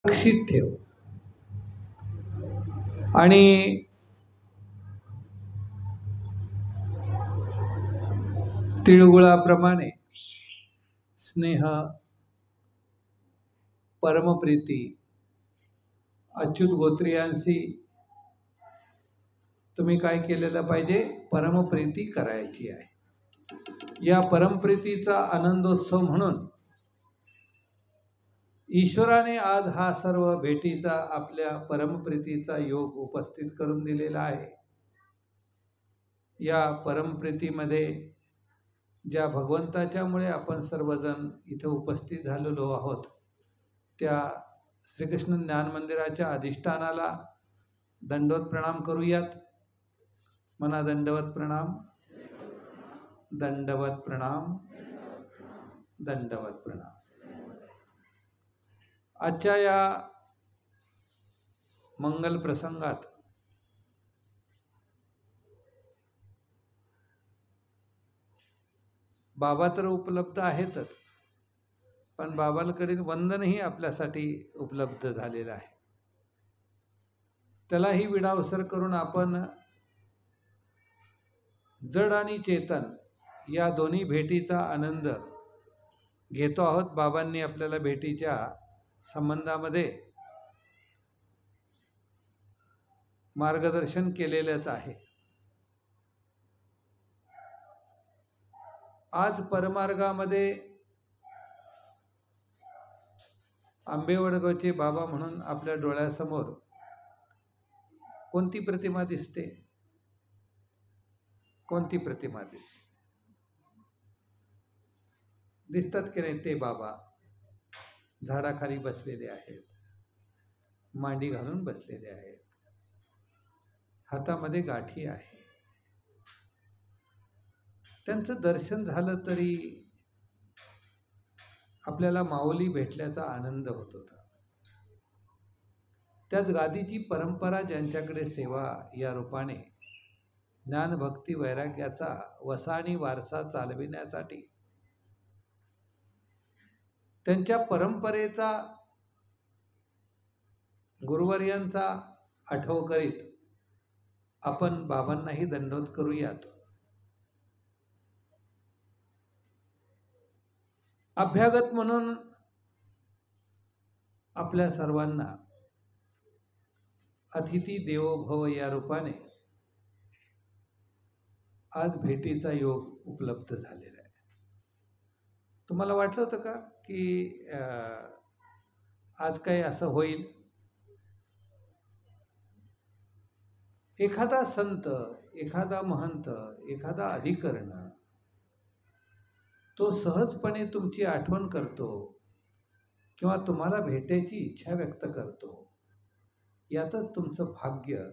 लक्षित ठेव. आणि तिळगुळाप्रमाणे स्नेह, परमप्रीती अच्युत गोत्रीयांशी तुम्ही काय केलेलं पाहिजे? परमप्रीती करायची आहे. या परमप्रीतीचा आनंदोत्सव म्हणून ईश्वराने आज हा सर्व भेटीचा आपल्या परमप्रीतीचा योग उपस्थित करून दिलेला आहे. या परमप्रीतीमध्ये ज्या भगवंताच्यामुळे आपण सर्वजण इथे उपस्थित झालेलो आहोत, त्या श्रीकृष्ण ज्ञान मंदिराच्या अधिष्ठानाला दंडवत प्रणाम करूयात. मना दंडवत प्रणाम, दंडवत प्रणाम, दंडवत प्रणाम. आजच्या या मंगल प्रसंगात बाबा तर उपलब्ध आहेतच, पण बाबांकडील वंदनही आपल्यासाठी उपलब्ध झालेलं आहे. त्यालाही विडावसर करून आपण जड आणि चेतन या दोन्ही भेटीचा आनंद घेतो आहोत. बाबांनी आपल्याला भेटीच्या संबंधामध्ये मार्गदर्शन केलेलंच आहे. आज परमार्गामध्ये आंबेवडगावचे बाबा म्हणून आपल्या डोळ्यासमोर कोणती प्रतिमा दिसते? कोणती प्रतिमा दिसते? दिसतात की नाही? ते बाबा झाडाखाली बसलेले आहेत, मांडी घालून बसलेले आहेत, हातामध्ये गाठी आहे. त्यांचं दर्शन झालं तरी आपल्याला माऊली भेटल्याचा आनंद होत होता. त्याच गादीची परंपरा ज्यांच्याकडे सेवा या रूपाने ज्ञान भक्ती वैराग्याचा वसा आणि वारसा चालविण्यासाठी त्यांच्या परंपरेचा गुरुवर्यांचा आठव करीत आपण बाबांनाही दंडवत करूयात. अभ्यागत म्हणून आपल्या सर्वांना अतिथी देवो भव या रूपाने आज भेटीचा योग उपलब्ध झालेला आहे. तुम्हाला वाटलं होतं का की आज काही असं होईल? एखादा संत, एखादा महंत, एखादा अधिकरण तो सहजपणे तुमची आठवण करतो किंवा तुम्हाला भेटायची इच्छा व्यक्त करतो, यातच तुमचं भाग्य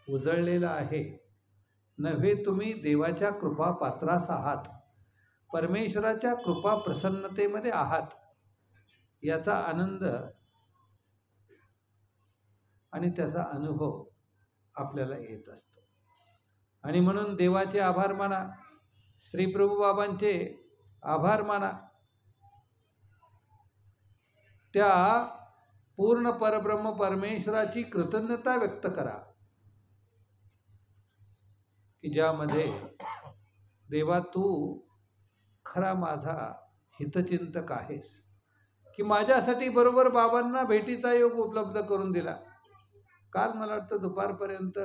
उजळलेलं आहे. नव्हे तुम्ही देवाच्या कृपा पात्रास आहात, परमेश्वराच्या कृपा प्रसन्नतेमध्ये आहात, याचा आनंद आणि त्याचा अनुभव आपल्याला येत असतो. आणि म्हणून देवाचे आभार माना, श्री प्रभू बाबांचे आभार माना. त्या पूर्ण परब्रह्म परमेश्वराची कृतज्ञता व्यक्त करा की ज्यामध्ये देवा तू खरा माझा हितचिंतक आहेस, की माझ्यासाठी बरोबर बाबांना भेटीचा योग उपलब्ध करून दिला. काल मला वाटतं दुपारपर्यंत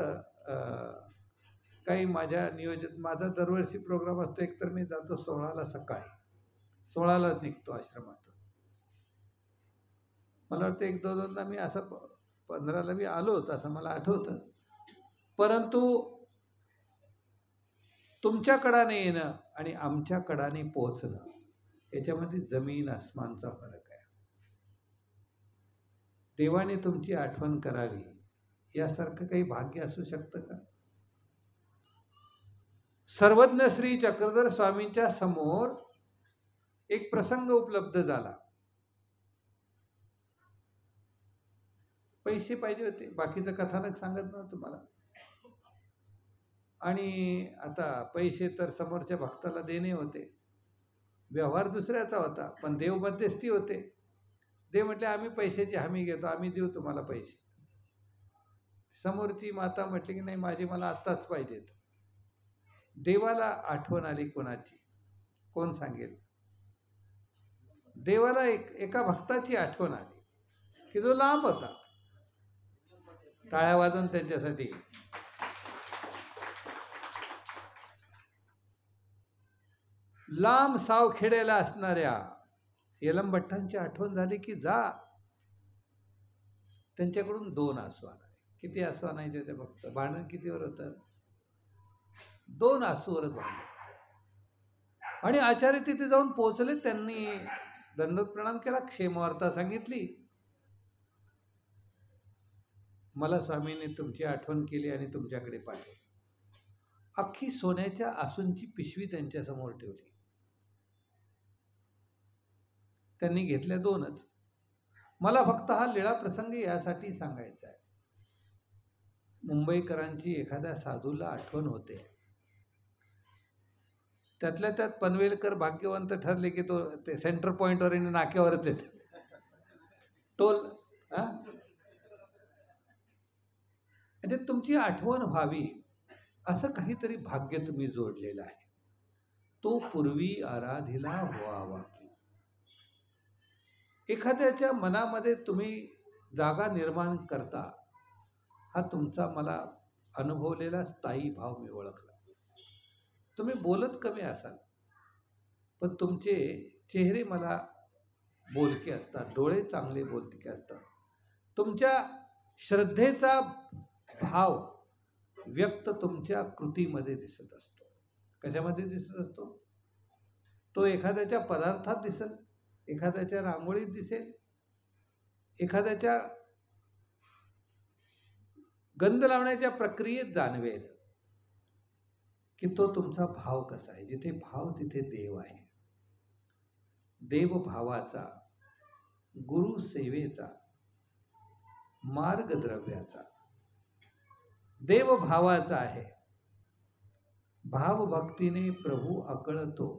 काही माझ्या नियोजित, माझा दरवर्षी प्रोग्राम असतो. एकतर मी जातो 16ला, सकाळी 16लाच निघतो आश्रमातून. मला वाटतं 1-2दा मी असं 15ला मी आलो होतो असं मला आठवतं. परंतु तुमच्या कडाने येणं आणि आमच्या कडाने पोहोचणं याच्यामध्ये जमीन आसमानचा फरक आहे. देवाने तुमची आठवण करावी यासारखं काही भाग्य असू शकतं का? सर्वज्ञ श्री चक्रधर स्वामींच्या समोर एक प्रसंग उपलब्ध झाला. पैसे पाहिजे होते, बाकीचं कथानक सांगत ना तुम्हाला. आणि आता पैसे तर समोरच्या भक्ताला देणे होते, व्यवहार दुसऱ्याचा होता, पण देव मध्यस्थी होते. देव म्हटले आम्ही पैशाची हमी घेतो, आम्ही देऊ तुम्हाला पैसे. समोरची माता म्हटली की नाही, माझी मला आत्ताच पाहिजेत. देवाला आठवण आली कोणाची, कोण सांगेल? देवाला एका भक्ताची आठवण आली की जो लांब होता. टाळ्या वाजून त्यांच्यासाठी. लांब सावखेड्याला असणाऱ्या यलमभट्टांची आठवण झाली की जा. त्यांच्याकडून 2 आसवान आहे. किती आसवान आहे ते फक्त? भांडण कितीवर होतं? 2 आसूवरच भांडण. आणि आचार्य तिथे जाऊन पोहोचले. त्यांनी दंडोत प्रणाम केला, क्षेमवार्ता सांगितली. मला स्वामींनी तुमची आठवण केली आणि तुमच्याकडे पाठवली. अख्खी सोन्याच्या आसूंची पिशवी त्यांच्यासमोर ठेवली. त्यांनी घेतल्या 2च. मला फक्त हा लीळा प्रसंग यासाठी सांगायचा आहे. मुंबईकरांची एखाद्या साधूला आठवण होते. त्यातल्या त्यात पनवेलकर भाग्यवंत ठरले की तो ते सेंटर पॉईंटवर नाक्यावरच येते. टोल म्हणजे तुमची आठवण व्हावी असं काहीतरी भाग्य तुम्ही जोडलेलं आहे. तो पूर्वी आराधिला व्हावा की. एखाद्याच्या मनामध्ये तुम्ही जागा निर्माण करता. हा तुमचा मला अनुभवलेला स्थायी भाव मी ओळखला. तुम्ही बोलत कमी असाल पण तुमचे चेहरे मला बोलके असतात, डोळे चांगले बोलके असतात. तुमच्या श्रद्धेचा भाव व्यक्त तुमच्या कृतीमध्ये दिसत असतो. कशामध्ये दिसत असतो? तो एखाद्याच्या पदार्थात दिसेल, एखाद्याच्या रांगोळीत दिसेल, एखाद्याच्या गंध लावण्याच्या प्रक्रियेत जाणवेल की तो तुमचा भाव कसा आहे. जिथे भाव तिथे देव आहे. देवभावाचा, गुरुसेवेचा, मार्गद्रव्याचा, देवभावाचा आहे. भावभक्तीने प्रभू आकळतो.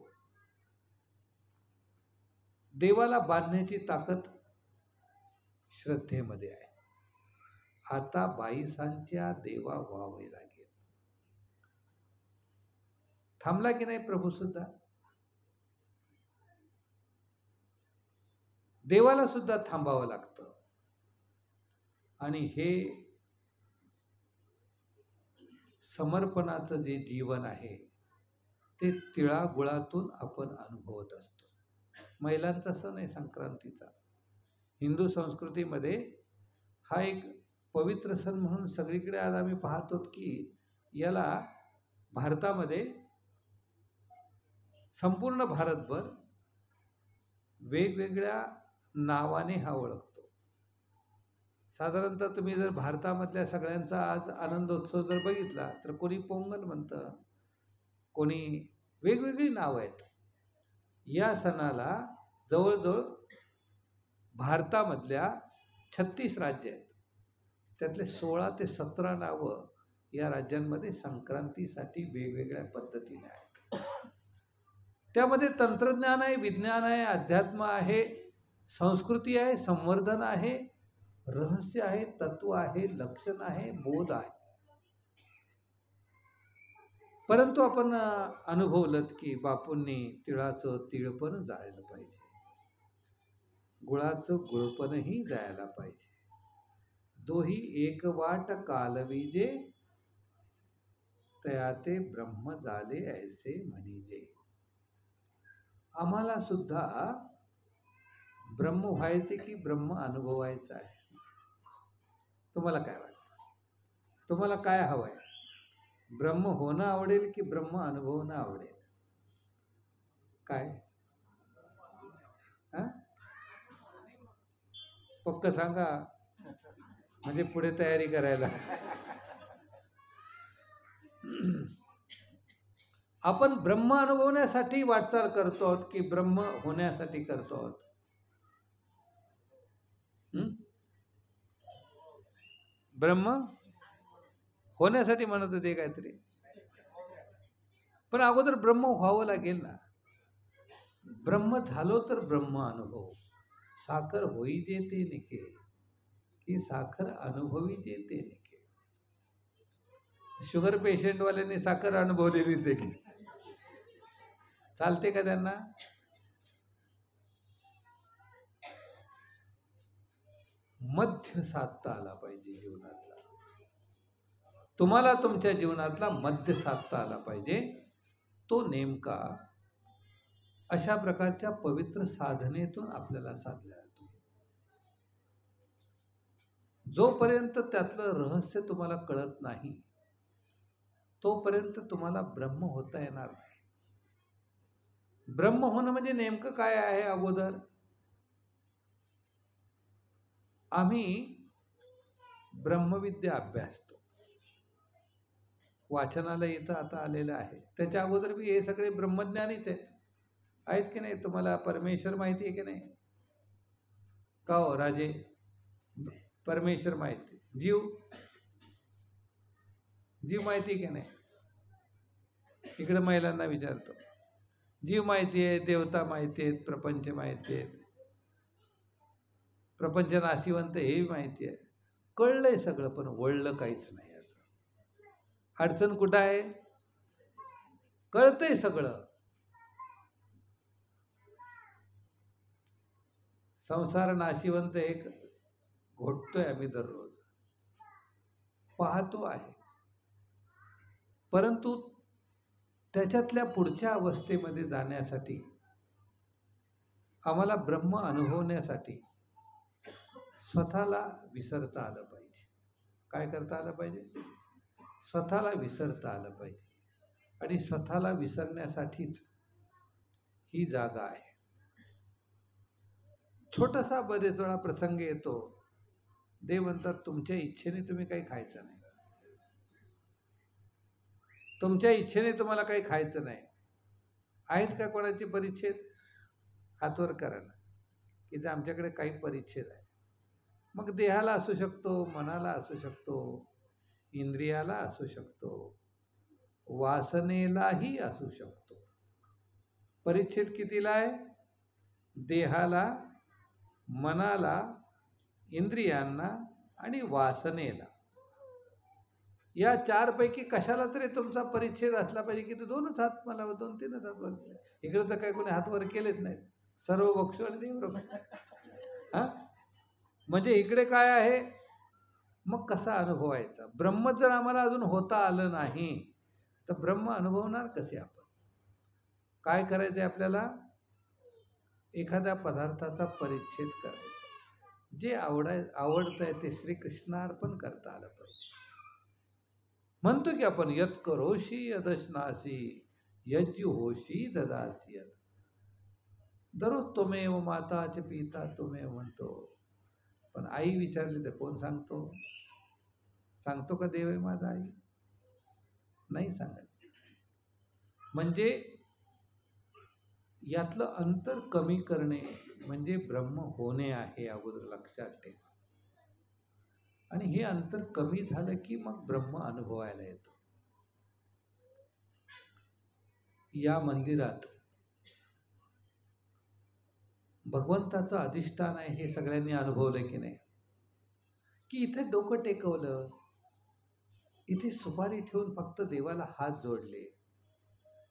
देवाला बांधण्याची ताकद श्रद्धेमध्ये आहे. आता 22 देवा व्हावे लागेल. थांबला की नाही प्रभू सुद्धा? देवाला सुद्धा थांबावं लागतं. आणि हे समर्पणाचं जे जीवन आहे ते तिळागुळातून आपण अनुभवत असतो. महिलांचा सण आहे संक्रांतीचा. हिंदू संस्कृतीमध्ये हा एक पवित्र सण म्हणून सगळीकडे आज आम्ही पाहतो की याला भारतामध्ये संपूर्ण भारतभर वेगवेगळ्या नावाने हा ओळखतो. साधारणतः तुम्ही जर भारतामधल्या सगळ्यांचा आज आनंदोत्सव जर बघितला तर कोणी पोंगल म्हणतं, कोणी वेगवेगळी नावं आहेत. या सणाला जवळजवळ भारतामधल्या 36 राज्य आहेत. त्यातले 16 ते 17 नावं या राज्यांमध्ये संक्रांतीसाठी वेगवेगळ्या पद्धतीने आहेत. त्यामध्ये तंत्रज्ञान आहे, विज्ञान आहे, अध्यात्म आहे, संस्कृती आहे, संवर्धन आहे, रहस्य आहे, तत्व आहे, लक्षण आहे, बोध आहे. परंतु आपण अनुभवलं की बापूंनी तिळाचं तिळपण जायला पाहिजे, गुळाचं गुळपणही जायला पाहिजे. दोही एक वाट कालविजे, तया ते ब्रह्म झाले ऐसे म्हणिजे. आम्हाला सुद्धा ब्रह्म व्हायचे की ब्रह्म अनुभवायचं आहे? तुम्हाला काय वाटतं? तुम्हाला काय हवं आहे? ब्रह्म होणं आवडेल की ब्रह्म अनुभवणं आवडेल? काय पक्क सांगा म्हणजे पुढे तयारी करायला. आपण ब्रह्म अनुभवण्यासाठी वाटचाल करतो आहोत की ब्रह्म होण्यासाठी करतो आहोत? ब्रह्म होण्यासाठी म्हणत होते काहीतरी, पण अगोदर ब्रह्म व्हावं लागेल ना. ब्रह्म झालो तर ब्रह्म अनुभव. साखर होई जेते निके, की साखर अनुभवी जेते निके. शुगर पेशंटवाल्यांनी साखर अनुभवलेलीच आहे की चालते का त्यांना? मध्य साधता आला पाहिजे जीवनातला. तुम्हाला तुमच्या जीवनातला मध्य साधता आला पाहिजे. तो नेमका अशा प्रकारच्या पवित्र साधनेतून आपल्याला साधला जातो. जोपर्यंत त्यातलं रहस्य तुम्हाला कळत नाही तोपर्यंत तुम्हाला ब्रह्म होता येणार नाही. ब्रह्म होणं म्हणजे नेमकं काय आहे? अगोदर आम्ही ब्रह्मविद्या अभ्यासतो. वाचनाला इथं आता आलेलं आहे. त्याच्या अगोदर बी हे सगळे ब्रह्मज्ञानीच आहेत की नाही? तुम्हाला परमेश्वर माहिती आहे की नाही? का हो राजे? परमेश्वर माहिती, जीव माहिती की नाही? इकडे महिलांना विचारतो. जीव माहिती आहे, देवता माहिती आहेत, प्रपंच माहिती आहेत, प्रपंच नाशिवंत हे माहिती आहे. कळलंय सगळं, पण वळलं काहीच नाही. याचं अडचण कुठं आहे? कळतंय सगळं. संसार नाशिवंत एक घोटतोय आम्ही दररोज, पाहतो आहे, परंतु त्याच्यातल्या पुढच्या अवस्थेमध्ये जाण्यासाठी आम्हाला ब्रह्म अनुभवण्यासाठी स्वतःला विसरता आलं पाहिजे. काय करता आलं पाहिजे? स्वतःला विसरता आलं पाहिजे. आणि स्वतःला विसरण्यासाठीच ही जागा आहे. छोटासा बरेच वेळा प्रसंग येतो. देव म्हणतात तुमच्या इच्छेने तुम्ही काही खायचं नाही, तुमच्या इच्छेने तुम्हाला काही खायचं नाही. आहेत का कोणाचे परिच्छेद? हातवर करा ना की जे आमच्याकडे काही परिच्छेद आहे. मग देहाला असू शकतो, मनाला असू शकतो, इंद्रियाला असू शकतो, वासनेलाही असू शकतो. परिच्छेद कितीला आहे? देहाला, मनाला, इंद्रियांना आणि वासनेला. या चारपैकी कशाला तरी तुमचा परिच्छेद असला पाहिजे. की ते 2च हात मला 2-3च हात वर केले. इकडे तर काही कोणी हात वर केलेच नाहीत. सर्व बक्षू आणि देव हा. म्हणजे इकडे काय आहे? मग कसा अनुभवायचा? ब्रह्म जर आम्हाला अजून होता आलं नाही तर ब्रह्म अनुभवणार कसे आपण? काय करायचं आहे आपल्याला? एखाद्या पदार्थाचा परिच्छेद करायचा. जे आवडतंय ते श्रीकृष्णार्पण करता आलं पाहिजे. म्हणतो की आपण यत् करोषि यदश्नासी यज्जुहोषी ददासी यत्. दररोज त्वमेव माता च पिता त्वमेव म्हणतो, पण आई विचारली तर कोण सांगतो? सांगतो का देव आहे माझा? आई नाही सांगत. म्हणजे यातलं अंतर कमी करणे म्हणजे ब्रह्म होणे आहे, अगोदर लक्षात ठेवा. आणि हे अंतर कमी झालं की मग ब्रह्म अनुभवायला येतो. या मंदिरात भगवंताचं अधिष्ठान आहे हे सगळ्यांनी अनुभवलं की नाही? की इथे डोकं टेकवलं, इथे सुपारी ठेवून फक्त देवाला हात जोडले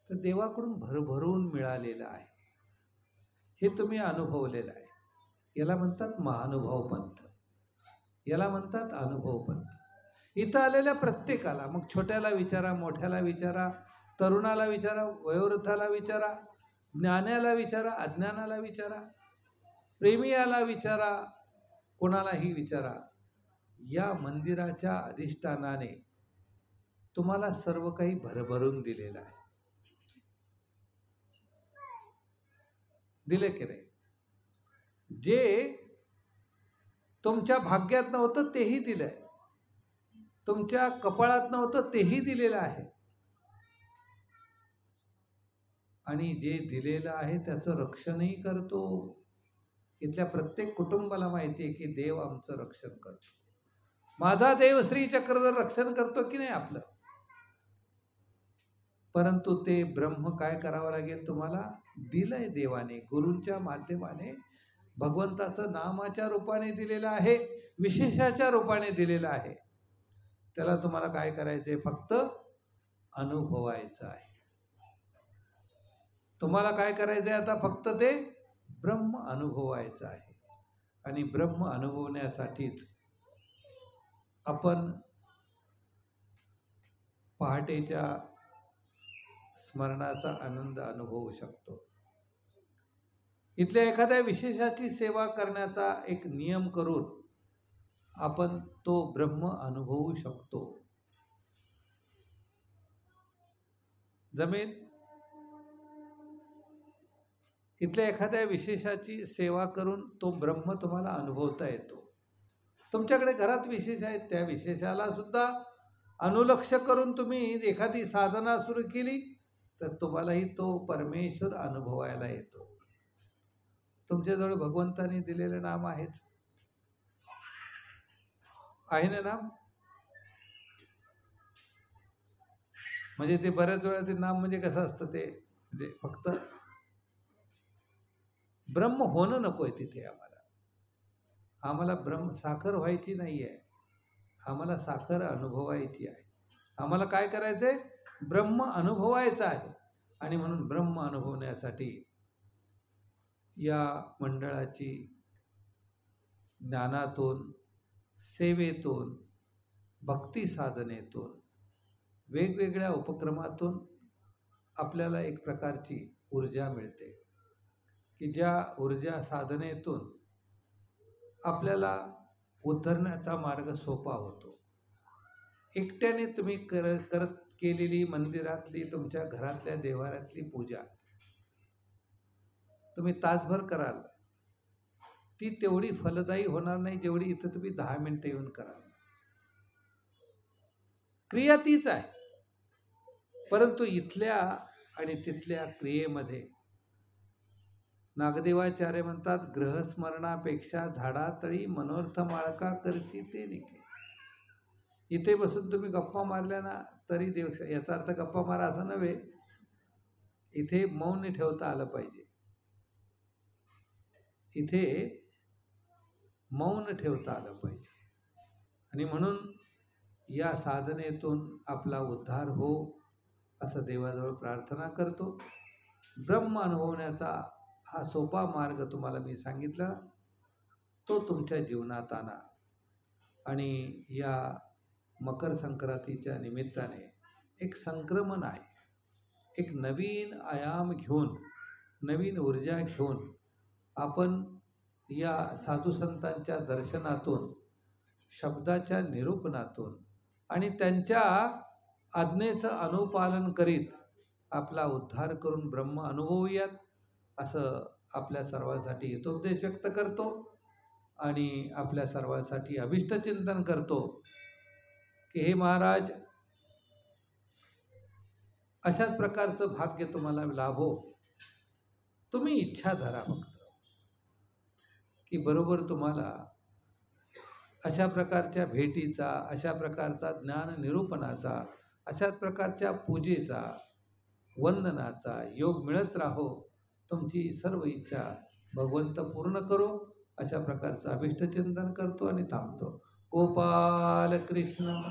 तर देवाकडून भरभरून मिळालेलं आहे. हे तुम्ही अनुभवलेलं आहे. याला म्हणतात महानुभाव पंथ, याला म्हणतात अनुभव पंथ. इथं आलेल्या प्रत्येकाला, मग छोट्याला विचारा, मोठ्याला विचारा, तरुणाला विचारा, वयोवृद्धाला विचारा, ज्ञानाला विचारा, अज्ञानाला विचारा, प्रेमियाला विचारा, कोणालाही विचारा, या मंदिराच्या अधिष्ठानाने तुम्हाला सर्व काही भरभरून दिलेलं आहे. दिले की नाही? जे तुमच्या भाग्यात नव्हतं तेही दिलंय, तुमच्या कपाळात नव्हतं तेही दिलेलं आहे. आणि जे दिलेलं आहे त्याचं रक्षणही करतो. इथल्या प्रत्येक कुटुंबाला माहिती आहे की देव आमचं रक्षण करतो. माझा देव श्री चक्रधर रक्षण करतो की नाही आपलं? परंतु ते ब्रह्म काय करावं लागेल तुम्हाला? दिलंय देवाने, गुरूंच्या माध्यमाने भगवंताचं नामाच्या रूपाने दिलेलं आहे, विशेषाच्या रूपाने दिलेलं आहे. त्याला तुम्हाला काय करायचंय? फक्त अनुभवायचं आहे. तुम्हाला काय करायचंय आता? फक्त ते ब्रह्म अनुभवायचं आहे. आणि ब्रह्म अनुभवण्यासाठीच आपण पहाटेच्या स्मरणाचा आनंद अनुभवू शकतो. इथल्या एखाद्या विशेषाची सेवा करण्याचा एक नियम करून आपण तो ब्रह्म अनुभवू शकतो. जमेल? इथल्या एखाद्या विशेषाची सेवा करून तो ब्रह्म तुम्हाला अनुभवता येतो. तुमच्याकडे घरात विशेष आहेत, त्या विशेषाला सुद्धा अनुलक्ष करून तुम्ही एखादी साधना सुरू केली तर तुम्हालाही तो परमेश्वर अनुभवायला येतो. तुमच्याजवळ भगवंताने दिलेलं नाम आहेच, आहे ना नाम? म्हणजे ते बऱ्याच वेळा ते नाम म्हणजे कसं असतं, ते म्हणजे फक्त ब्रह्म होणं नको आहे तिथे. आम्हाला ब्रह्म साखर व्हायची नाही आहे, आम्हाला साखर अनुभवायची आहे. आम्हाला काय करायचं आहे? ब्रह्म अनुभवायचं आहे. आणि म्हणून ब्रह्म अनुभवण्यासाठी या मंडळाची ज्ञानातून, सेवेतून, भक्ती साधनेतून, वेगवेगळ्या उपक्रमातून आपल्याला एक प्रकारची ऊर्जा मिळते की ज्या ऊर्जा साधनेतून आपल्याला उद्धरण्याचा मार्ग सोपा होतो. एकट्याने तुम्ही करत केलेली मंदिरातली, तुमच्या घरातल्या देवाऱ्यातली पूजा तुम्ही तासभर कराल, ती तेवढी फलदायी होणार नाही जेवढी इथं तुम्ही 10 मिनिटं येऊन कराल. क्रिया तीच आहे, परंतु इथल्या आणि तिथल्या क्रियेमध्ये नागदेवाचार्य म्हणतात, ग्रहस्मरणापेक्षा झाडातळी मनोर्थ माळका करशी ते निके. इथे बसून तुम्ही गप्पा मारल्या ना तरी देव, याचा अर्थ गप्पा मारा असं नव्हे, इथे मौन ठेवता आलं पाहिजे. इथे मौन ठेवता आलं पाहिजे. आणि म्हणून या साधनेतून आपला उद्धार हो असं देवाजवळ प्रार्थना करतो. ब्रह्म अनुभवण्याचा हा सोपा मार्ग तुम्हाला मी सांगितला, तो तुमच्या जीवनात आणा. आणि या मकर संक्रांतीच्या निमित्ताने एक संक्रमण आहे, एक नवीन आयाम घेऊन, नवीन ऊर्जा घेऊन आपण या साधुसंतांच्या दर्शनातून, शब्दाच्या निरूपणातून आणि त्यांच्या आज्ञेचं अनुपालन करीत आपला उद्धार करून ब्रह्म अनुभवूयात असं आपल्या सर्वांसाठी हितोपदेश व्यक्त करतो. आणि आपल्या सर्वांसाठी अभिष्टचिंतन करतो की हे महाराज, अशाच प्रकारचं भाग्य तुम्हाला लाभो. तुम्ही इच्छा धरा फक्त की बरोबर तुम्हाला अशा प्रकारच्या भेटीचा, अशा प्रकारचा ज्ञान निरूपणाचा, अशाच प्रकारच्या पूजेचा, वंदनाचा योग मिळत राहो. तुमची सर्व इच्छा भगवंत पूर्ण करो अशा प्रकारचं अभिष्टचिंतन करतो आणि थांबतो. गोपाल कृष्ण